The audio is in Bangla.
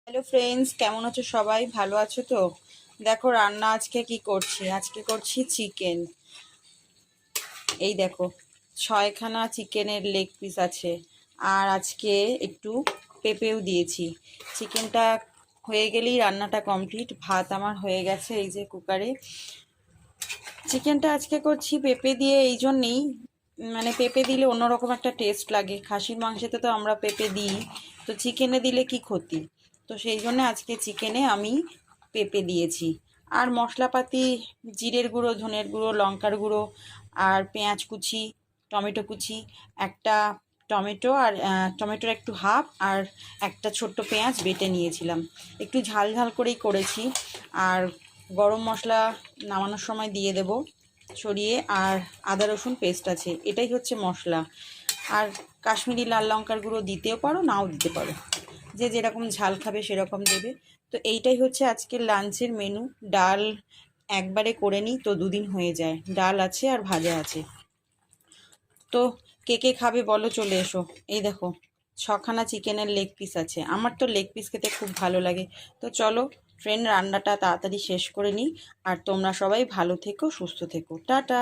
হ্যালো ফ্রেন্ডস, কেমন আছো সবাই? ভালো আছো তো? দেখো রান্না আজকে কি করছি। আজকে করছি চিকেন। এই দেখো, 6খানা চিকেনের লেগ পিস আছে। আর আজকে একটু পেঁপেও দিয়েছি। চিকেনটা হয়ে গেলেই রান্নাটা কমপ্লিট। ভাত আমার হয়ে গেছে এই যে কুকারে। চিকেনটা আজকে করছি পেঁপে দিয়ে, এই জন্যেই মানে পেঁপে দিলে অন্যরকম একটা টেস্ট লাগে। খাসির মাংসেতে তো আমরা পেঁপে দিই, তো চিকেনে দিলে কি ক্ষতি। তো সেই জন্য আজকে চিকেনে আমি পেঁপে দিয়েছি। আর মশলাপাতি জিরের গুঁড়ো, ধনের গুঁড়ো, লঙ্কার গুঁড়ো, আর পেঁয়াজ কুচি, টমেটো কুচি, একটা টমেটো আর টমেটোর একটু হাফ, আর একটা ছোট্ট পেঁয়াজ বেটে নিয়েছিলাম। একটু ঝাল ঝাল করেই করেছি। আর গরম মশলা নামানোর সময় দিয়ে দেব ছড়িয়ে। আর আদা রসুন পেস্ট আছে, এটাই হচ্ছে মশলা। আর কাশ্মীরি লাল লঙ্কার গুঁড়ো দিতেও পারো, নাও দিতে পারো, যে যেরকম ঝাল খাবে সেরকম দেবে। তো এইটাই হচ্ছে আজকের লাঞ্চের মেনু। ডাল একবারে করে নিই তো দুদিন হয়ে যায়। ডাল আছে আর ভাজা আছে। তো কে কে খাবে বলো, চলে এসো। এই দেখো, 6খানা চিকেনের লেগ পিস আছে। আমার তো লেগ পিস খেতে খুব ভালো লাগে। তো চলো ফ্রেন্ড, রান্নাটা তাড়াতাড়ি শেষ করে নিই। আর তোমরা সবাই ভালো থেকো, সুস্থ থেকো। টাটা।